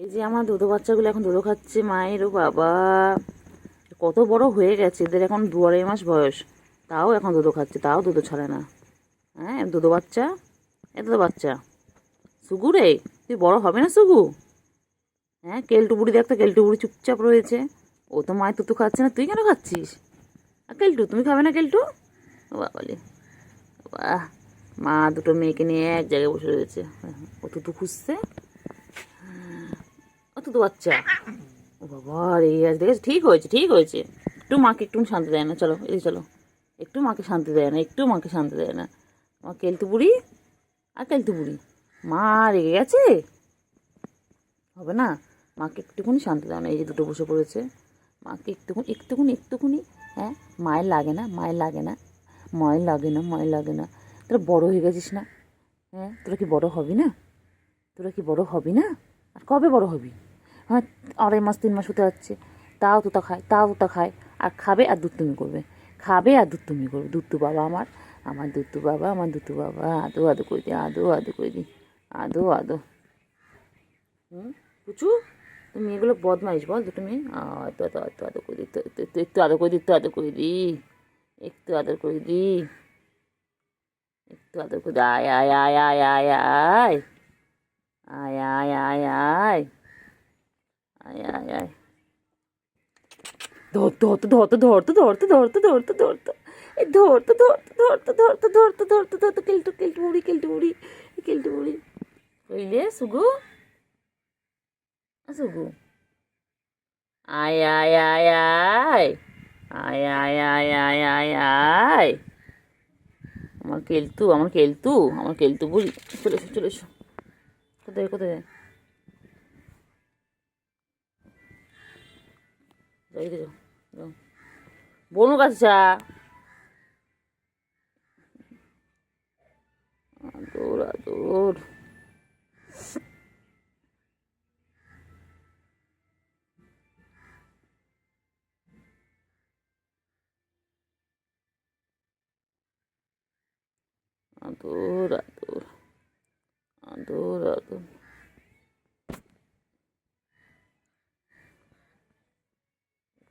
এই যে আমার দুধো বাচ্চাগুলো এখন দুধো খাচ্ছে মায়ের। ও বাবা, কত বড় হয়ে গেছে, এদের এখন 2-2.5 মাস বয়স, তাও এখন দুধো খাচ্ছে, তাও দুধো ছাড়ে না। হ্যাঁ, দুধো বাচ্চা, এ দুধো বাচ্চা। সুগু রে, তুই বড় হবে না সুগু? হ্যাঁ, কেলটু বুড়ি দেখ তো, কেলটু বুড়ি চুপচাপ রয়েছে। ও তো মায়ের তুতু খাচ্ছে না, তুই কেন খাচ্ছিস? আর কেলটু, তুমি খাবে না কেলটু? ও বাবালে, বাহ, মা দুটো মেয়েকে নিয়ে এক জায়গায় বসে রয়েছে। ও তুতু খুঁজছে, ও তুতু বাচ্চা। ও বাবা রে, আজ দেখেছি, ঠিক হয়েছে, ঠিক হয়েছে। একটু মাকে একটু শান্তি দেয় না, চলো এদিকে চলো। একটু মাকে শান্তি দেয় না, একটু মাকে শান্তি দেয় না। আমার কেলতু বুড়ি আর কেলতু বুড়ি, মা রেগে গেছে, হবে না। মাকে একটুখানি শান্তি দেয় না। এই যে দুটো বসে পড়েছে, মাকে একটুখানি একটুখানি একটুখানি। হ্যাঁ, মায়ের লাগে না, মায়ের লাগে না, মায়ের লাগে না, মায়ের লাগে না। তোরা বড় হয়ে গেছিস না? হ্যাঁ, তোরা কি বড় হবি না? তোরা কি বড় হবি না? আর কবে বড় হবি? হ্যাঁ, 2.5 মাস 3 মাস হতে যাচ্ছে, তাও তোতা খায়, তাও তোতা খায়। আর খাবে আর দুধ তুমি করবে, খাবে আর দুধ তুমি করবে। দুধ বাবা আমার, আমার দুধ বাবা, আমার দুধ বাবা। আদো আদো করে দিই, আদো আদো করে দিই, আদো আদো। পুচু, তুমি এগুলো বদমাইশ বল দুটো মেয়ে। একটু আদো একটু আদো করে দিই, একটু আদো করে দিই, একটু আদো করে দিই, একটু আদর করে দিই, একটু আদর করে দিই। আয় আয় আয় আয় আয় আয় আয় আয় আয় আয় আয় আয় আয়। ধরতে ধরতে ধরতে ধরতে ধরতে ধরতে ধরতে ধরতে এই ধরতে ধরতে ধরতে ধরতে ধরতে ধরতে ধরতে কেলটু কেলটু বুড়ি, কেলটু বুড়ি, কেলটু বুড়ি। কইলে সুগু, সুগু, আয় আয় আয় আয় আয় আয় আয় আয় আয় আয়। আমার কেলতু, আমার কেলতু, আমার কেলতু বুড়ি। চলে এসো, চলে এসো। কোথায় কোথায় যাই, যাও যাও, বনু গাছা। আদর আদর। আদর আদর আদর আদর।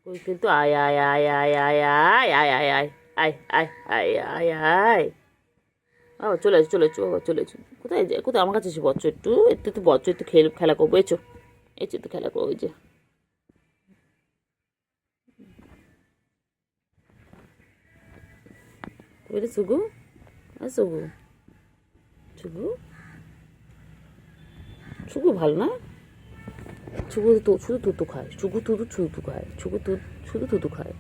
কই কিন্তু, আয় আয় আয় আয় আয় আয় আয় আয় আয় আয় আয় আয় আয় আয়। বাবা চলে এসো, চলে এসো বাবা, চলে এসো। কোথায় যায়, কোথায়? আমার কাছে এসে বচ্চ, একটু একটু একটু বচ্চ, একটু খেলা করবো। এসো, এসো একটু খেলা করবো। ওই যে বুঝলি সুগু, আর সুগু, সুগু, সুগু ভালো না? শুধু তো শুধু তুতু খায়, শুধু তুতু ছুতু খায়, শুধু শুধু তুতু খায়।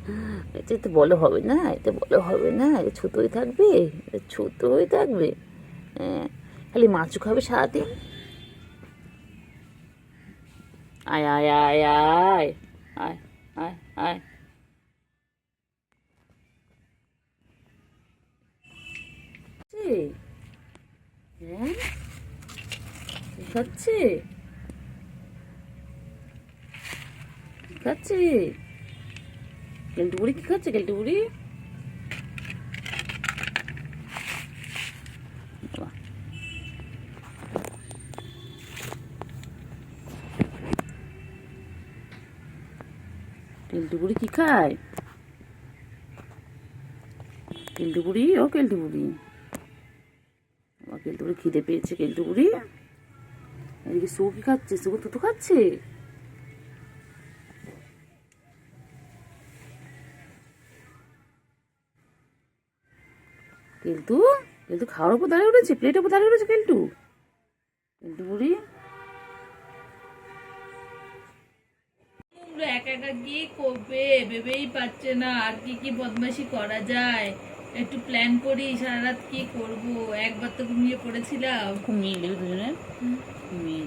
এটা তো বলে হবে না, এটা বলে হবে না, এটা ছোটোই থাকবে, এটা ছোটোই থাকবে। হ্যাঁ, খালি মাছু খাবে সারাদিন। আয় আয় আয় আয় আয় আয় আয়। হ্যাঁ, খাচ্ছে, খাচ্ছে। কেলটু বুড়ি কি খাচ্ছে? কেলটু বুড়ি, কেলটু বুড়ি কি খায়? কেলটু বুড়ি, ও কেলটু বুড়ি, আমার কেলটু বুড়ি খিদে পেয়েছে। কেলটু বুড়ি, এদিকে সুগু কি খাচ্ছে? সুগু তুতু খাচ্ছে। কেলটু, কেলটু খাওয়ার উপর দাঁড়িয়ে উঠেছে, প্লেটের উপর দাঁড়িয়ে উঠেছে কেলটু। কেলটু বুড়ি, একা একা কি করবে ভেবেই পাচ্ছে না, আর কি কি বদমাশি করা যায়। একটু প্ল্যান করি, সারা রাত কি করব। একবার তো ঘুমিয়ে পড়েছিলাম। ঘুমিয়ে গেলে দুজনে, ঘুমিয়ে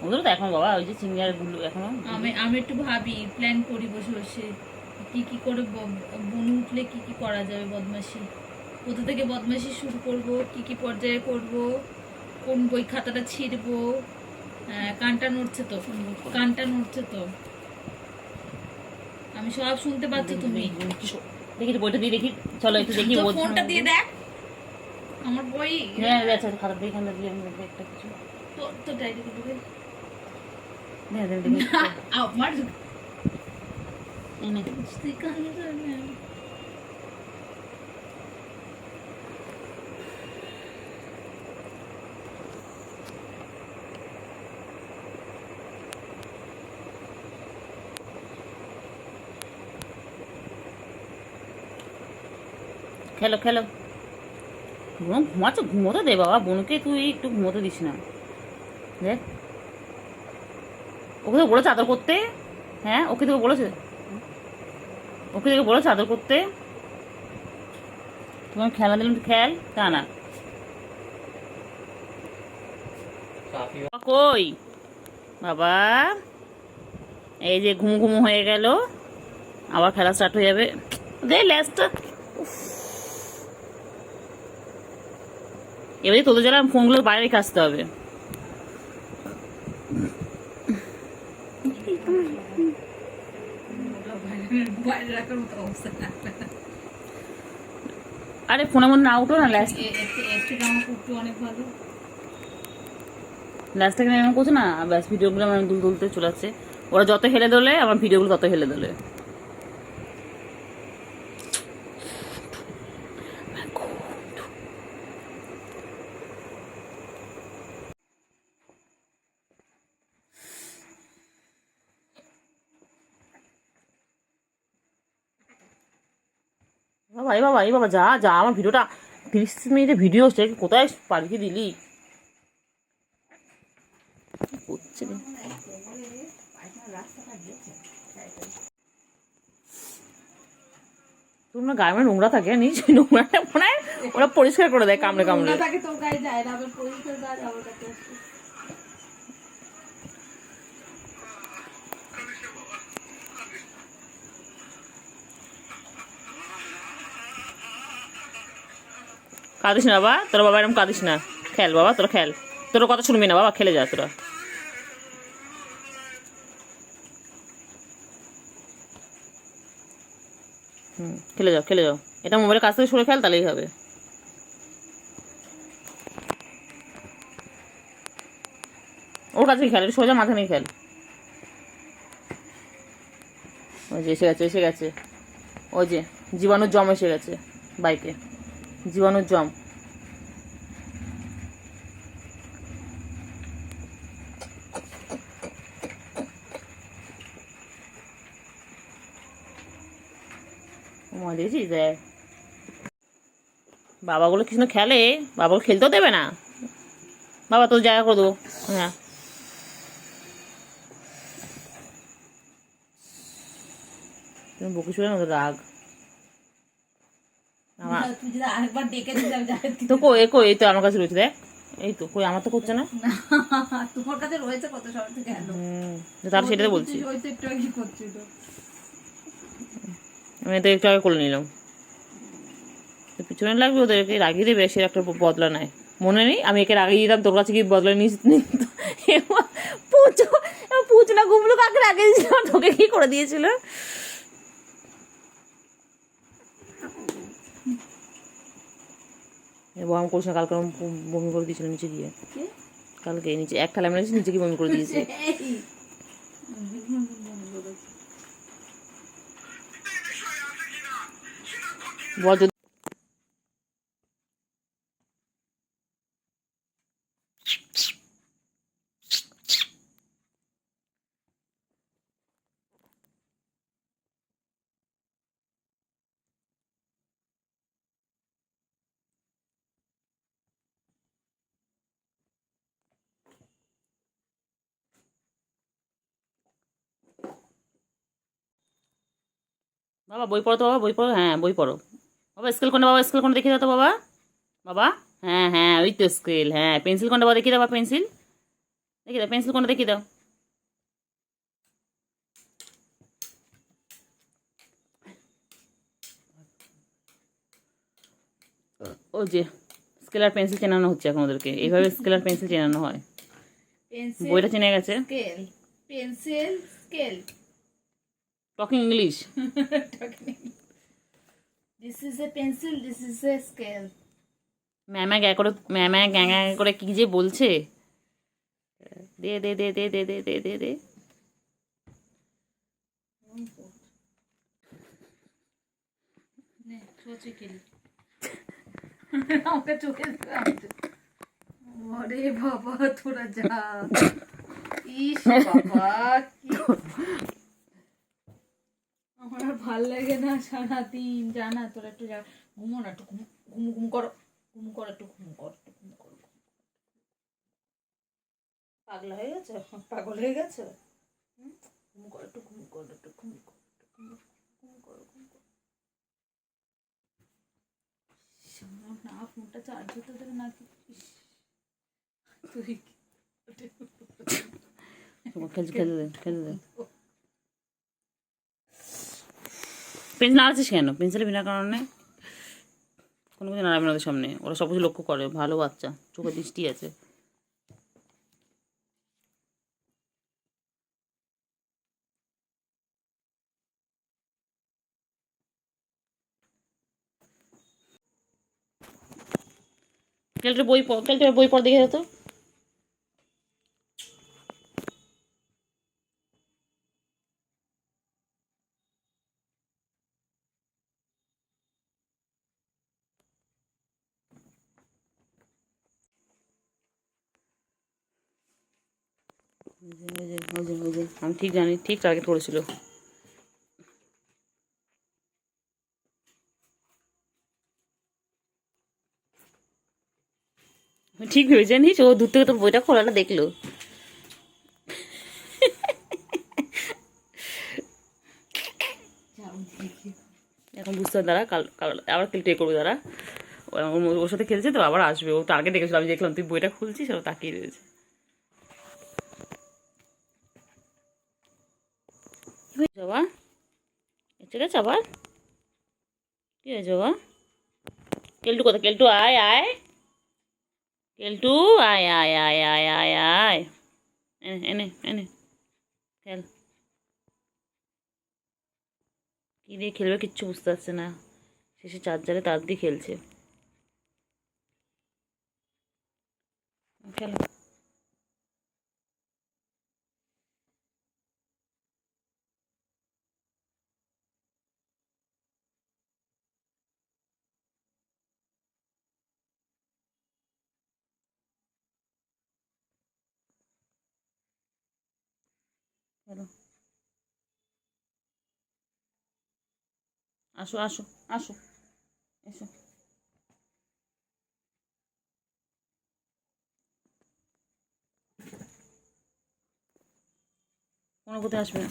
ওদের তো এখন বাবা ওই যে সিনিয়র গুলো এখনো। আমি আমি একটু ভাবি, প্ল্যান করি বসে বসে কি কি করে বনু উঠলে কি কি করা যাবে বদমাশি, কোথা থেকে বদমাশি শুরু করব, কি কি পর্যায়ে করব, কোন বই খাতাটা ছিঁড়বো। কানটা নড়ছে তো, কানটা নড়ছে তো, আমি সব শুনতে পাচ্ছ তুমি। দেখি বইটা দিয়ে দেখি, চলো একটু দেখি। ফোনটা দিয়ে দেখ আমার বই। হ্যাঁ আচ্ছা, খাতা দিয়ে এখানে দিয়ে আমি একটা কিছু তো তো ডায়েরি করবে। দে দে দে আমার এনে শিখানো যাবে না। খেলো খেলো বোন ঘুমাচ্ছ ঘুমোতে দে বাবা বোনকে তুই একটু ঘুমোতে দিস না দেখ ওকে তো বলেছে আদর করতে হ্যাঁ ওকে তোকে বলেছে ওকে তোকে বলেছে আদর করতে তোমার খেলা দিলাম খেল তা না বাবা কই বাবা এই যে ঘুম ঘুম হয়ে গেল আবার খেলা স্টার্ট হয়ে যাবে দে ল্যাসটা এবারে তোদের যারা ফোনগুলো বাইরে রেখে আসতে হবে বাইরে রাখার মতো অবস্থা থাকবে না। আরে ফোনের মধ্যে না উঠো না ল্যাস এর থেকে আমার কুট্টু অনেক ভালো। ল্যাস থেকে এরকম করছে না ব্যাস ভিডিওগুলো আমার তুলতে চলে যাচ্ছে ওরা যত হেলে দোলে আমার ভিডিওগুলো তত হেলে দোলে বাবা এই বাবা এই বাবা যা যা আমার ভিডিওটা 30 মিনিটের ভিডিও হচ্ছে কোথায় পাঠিয়ে দিলি হচ্ছে রে। তোমরা গায়ে মানে নোংরা থাকে নিশ্চয়ই নোংরাটা মনে হয় ওরা পরিষ্কার করে দেয় কামড়ে কামড়ে তাকে তোর গায়ে যায় না, আবার পরিষ্কার গায়ে আমার কাছে আসে। কাঁদিস না বাবা তোরা বাবা এরকম কাঁদিস না খেল বাবা তোরা খেল তোর কথা শুনবি না বাবা খেলে যা তোরা খেলে যাও খেলে যাও এটা মোবাইলের কাছ থেকে সরে খেল তাহলেই হবে ওর কাছে খেল একটু সোজা মাথা নিয়ে খেল ওই যে এসে গেছে এসে গেছে ওই যে জীবাণুর জম এসে গেছে বাইকে জীবাণুর জম মা দেখেছিস দেখ বাবাগুলো কিছু না খেলে বাবাগুলো খেলতেও দেবে না বাবা তোর জায়গা করে দেবো হ্যাঁ তুমি বকে শুনে না রাগ তুই যদি আরেকবার ডেকে দিলাম তো কই কই এই তো আমার কাছে রয়েছে দেখ এই তো কই আমার তো করছে না তোমার কাছে রয়েছে কত সময় থেকে গেল তার সেটা তো বলছি ওই তো একটু আগে করছিল। আমি তো একটু আগে করে নিলাম পিছনে লাগবে ওদেরকে রাগিয়ে দেবে সে একটা বদলা নেয় মনে নেই আমি একে রাগিয়ে দিতাম তোর কাছে কি বদলা নিস পুচো পুচো না গুমলো কাকে রাগিয়ে দিয়েছিল তোকে কি করে দিয়েছিল বম করছে না কালকে বমি করে দিয়েছিল নিচে গিয়ে কালকে নিচে এক থালা মেরেছি নিচে গিয়ে বমি করে দিয়েছে বল যদি বাবা বই পড়ো তো বাবা বই পড়ো হ্যাঁ বই পড়ো বাবা স্কেল কোনটা দেখিয়ে দাও তো বাবা বাবা হ্যাঁ হ্যাঁ ওই তো স্কেল হ্যাঁ পেন্সিল কোনটা বাবা দেখিয়ে দাও বা পেন্সিল দেখিয়ে দাও পেন্সিল কোনটা দেখিয়ে দাও ও যে স্কেলার পেন্সিল চেনানো হচ্ছে এখন ওদেরকে এইভাবে স্কেলার পেন্সিল চেনানো হয় বইটা চেনে গেছে scale pencil scale talking English this is a pencil this is a scale ম্যামা গ্যাঁ করে কি যে বলছে দে দে দে দে দে দে দে দে দে নে সোচে কেলি আমাকে চোখে আরে বাবা তোরা যা ইস বাবা কি আমার আর ভাল লাগে না সারাদিন জানা তোরা একটু যা ঘুমো না একটু ঘুম করো একটু ঘুম কর পাগলা হয়ে গেছে পাগল হয়ে গেছে ঘুম কর একটু ঘুম কর না ফোনটা চার্জ হতে দেবে না তুই খেলতে দে পেন্সিল নাড়াচ্ছিস কেন? পেন্সিলের বিনা কারণে কোনো কিছু নাড়াবে না ওদের সামনে, ওরা সব কিছু লক্ষ্য করে, ভালো বাচ্চা, চোখে দৃষ্টি আছে। কেলটে বই পড় দেখে যেত। আমি ঠিক জানি, ঠিক টার্গেট করেছিল। ঠিক ভেবে জানিস, ও দূর থেকে তোর বইটা খোলাটা দেখলো। এখন বুঝতে হবে, দাঁড়া কাল আবার কেলটে করবে, দাঁড়া ওর সাথে খেলছে তো, আবার আসবে। ও টার্গেট দেখেছিল, আমি দেখলাম তুই বইটা খুলছিস, ও তাকিয়ে রয়েছে। বাবা ঠিক আছে, আবার কি হয়েছে বাবা? কেলটু কোথায়? কেলটু আয় আয়, কেলটু আয় আয় আয় আয় আয় আয়, এনে এনে এনে খেল। কি দিয়ে খেলবে কিচ্ছু বুঝতে পারছে না, শেষে চার্জারে তার দিয়ে খেলছে। খেলো খেলো, আসো আসো আসো, এসো। কোনো কোথায় আসবে না।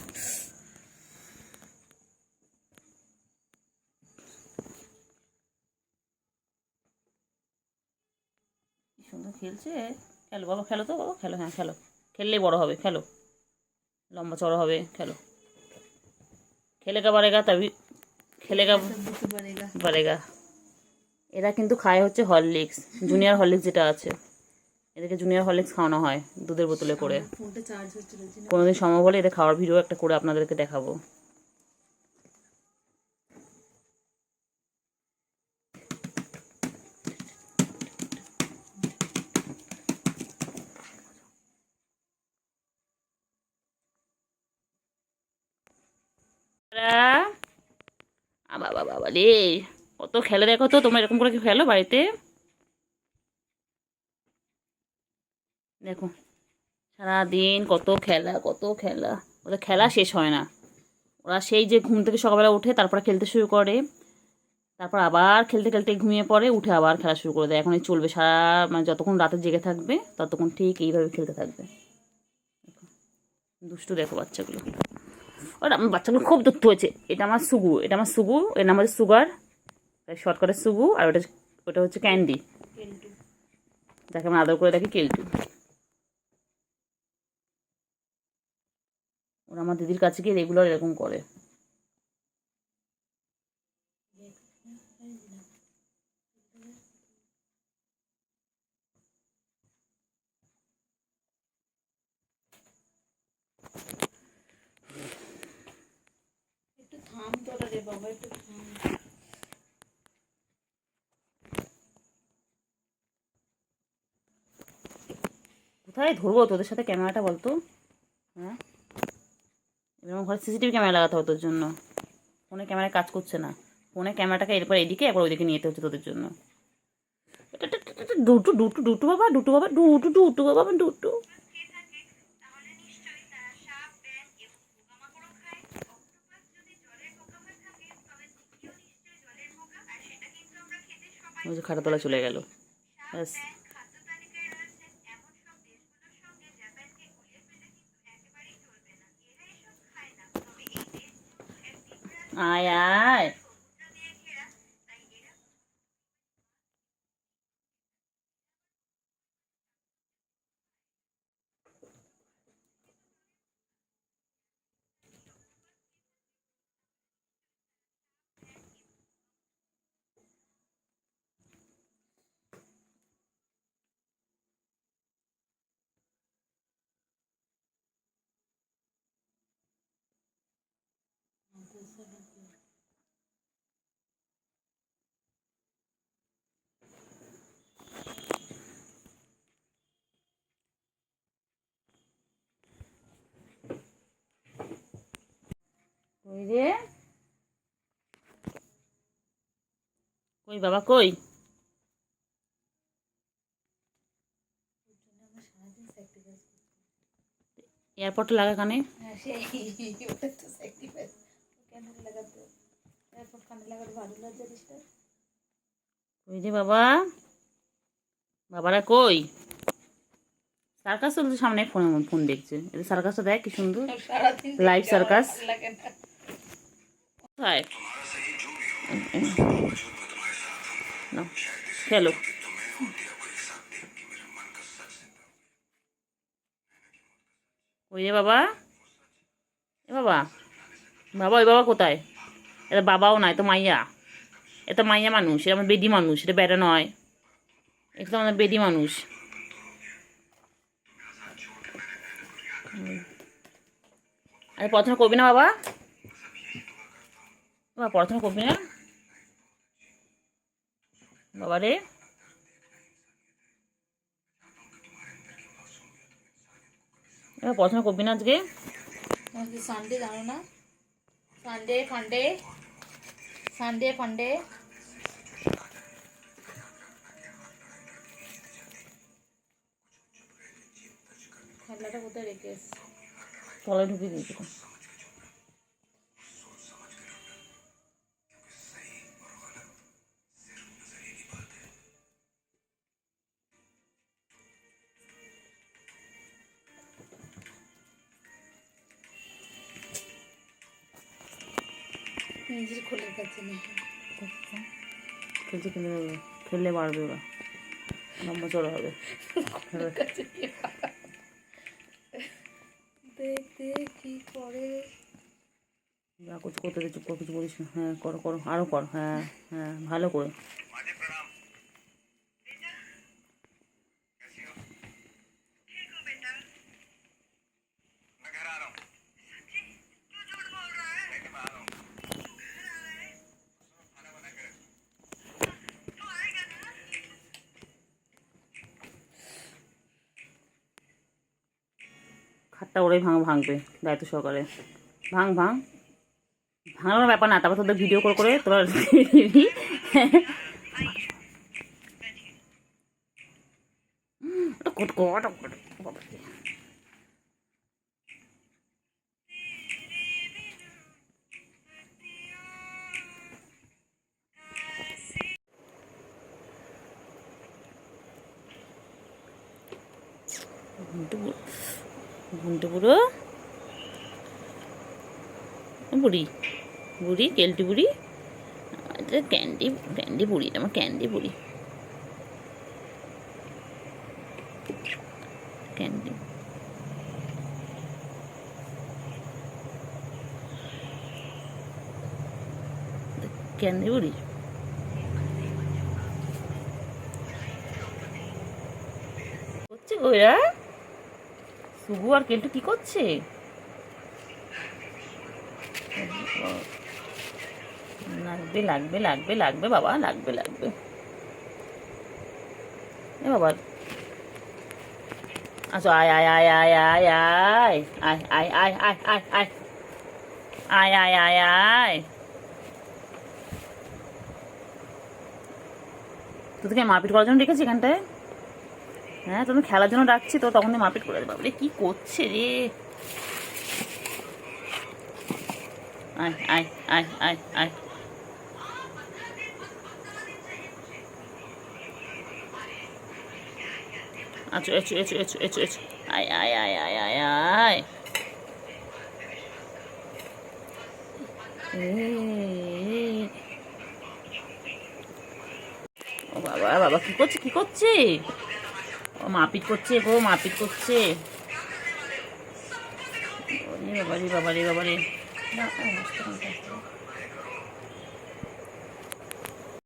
কি সুন্দর খেলছে। খেলো বাবা, খেলো তো বাবা, খেলো, হ্যাঁ খেলো, খেললেই বড় হবে, খেলো লম্বা চড়া হবে, খেলো। খেলেগা বাড়েগা তবে, খেলেগা বাড়েগা। এরা কিন্তু খায় হচ্ছে হরলিক্স, জুনিয়র হরলিক্স যেটা আছে, এদেরকে জুনিয়র হরলিক্স খাওয়ানো হয় দুধের বোতলে করে। কোনোদিন সম্ভব হলে এদের খাওয়ার ভিডিও একটা করে আপনাদেরকে দেখাবো। বাবা বাবা রে, কত খেলে দেখো তো, তোমরা এরকম করে কি খেলো বাড়িতে? দেখো সারাদিন কত খেলা, কত খেলা, ওদের খেলা শেষ হয় না। ওরা সেই যে ঘুম থেকে সকালবেলা উঠে তারপরে খেলতে শুরু করে, তারপর আবার খেলতে খেলতে ঘুমিয়ে পড়ে, উঠে আবার খেলা শুরু করে দেয়। এখন এই চলবে সারা, মানে যতক্ষণ রাতে জেগে থাকবে ততক্ষণ ঠিক এইভাবে খেলতে থাকবে। দুষ্টু দেখো বাচ্চাগুলো, ওরা আমার বাচ্চাগুলো খুব দুষ্টু হয়েছে। এটা আমার সুগু, এটা আমার সুগু, এর নাম হচ্ছে সুগার, শর্টকাটের সুগু। আর ওটা ওটা হচ্ছে ক্যান্ডি, যাকে আমরা আদর করে ডাকি কেলটু। ওরা আমার দিদির কাছে গিয়ে রেগুলার এরকম করে। একটু থাম তোরা রে বাবা, একটু থাম। কোথায় ধরবো তোদের সাথে ক্যামেরাটা বলতো? হ্যাঁ এরকম ঘরে সিসিটিভি ক্যামেরা লাগাতে হবে তোর জন্য। ফোনে ক্যামেরায় কাজ করছে না, ফোনে ক্যামেরাটাকে এরপর এদিকে একবার ওইদিকে নিয়ে যেতে হচ্ছে তোদের জন্য। দুটু দুটু দুটু বাবা, দুটু বাবা, দুটু দুটু বাবা, দুটু। ওই যে খাটাতলা চলে গেল। ব্যাস, আয় আয়। কই রে, কই বাবা কই? এয়ারপোর্টটা লাগা কানে। কই রে বাবা, বাবারা কই? সার্কাস চলছে সামনে, ফোনে ফোন দেখছে। এটা সার্কাসটা দেখ কি সুন্দর, লাইভ সার্কাস। কোথায়? নাও, খেলো। ওই রে বাবা, এ বাবা, বাবা ওই বাবা কোথায়? এটা বাবাও নয়, তো মাইয়া। এটা মাইয়া মানুষ, এটা আমার বেডি মানুষ, এটা বেটা নয়। এটা তো আমাদের বেডি মানুষ। আরে পড়াশোনা করবি না বাবা? বাবা পড়াশোনা করবি না বাবা রে? এবার পড়াশোনা করবি না আজকে? সানডে জানো না? সানডে ফান্ডে, সানডে ফান্ডে। খেলাটা কোথায় রেখে এসছি? তলায় ঢুকিয়ে দিয়েছি। নিজের খোলার কাছে নেই। খেলছে, খেলে দেবে, খেললে বাড়বে ওরা, লম্বা চড়া হবে। দেখতে কি করে? যা করতে করতে চুপ করে কিছু বলিস না। হ্যাঁ করো করো, আরও কর। হ্যাঁ হ্যাঁ, ভালো করে। খাটটা ওরাই ভাঙবে দায়িত্ব সহকারে। ভাঙ ভাঙ, ভাঙানোর ব্যাপার না, তারপর তোদের ভিডিও করে করে তোরা দিবি। ঘুমটে বুড়ো, বুড়ি বুড়ি, কেলটি বুড়ি, ক্যান্ডি ক্যান্ডি বুড়ি, আমার ক্যান্ডি বুড়ি, ক্যান্ডি। ক্যান্ডি বুড়ি। করছে ওরা, সুগু আর কেলটু কি করছে? লাগবে লাগবে লাগবে লাগবে বাবা, লাগবে লাগবে। এ বাবা, আচ্ছা আয় আয় আয় আয় আয় আয় আয় আয় আয় আয় আয় আয় আয় আয় আয় আয়, তোদেরকে মারপিট করার জন্য রেখেছি এখানটায়? হ্যাঁ, তুমি খেলার জন্য ডাকছি তো, তখন মারপিট করে দেবো। বাবরে কি করছে রে! আয় আয় আয় আয় আয়, আচ্ছা echo echo echo echo echo, আয় আয় আয় আয় আয় আয়। ও বাবা বাবা, কি করছে কি করছে? ও মারপিট করছে গো, মারপিট করছে। বাবারে বাবারে বাবারে বাবারে, না,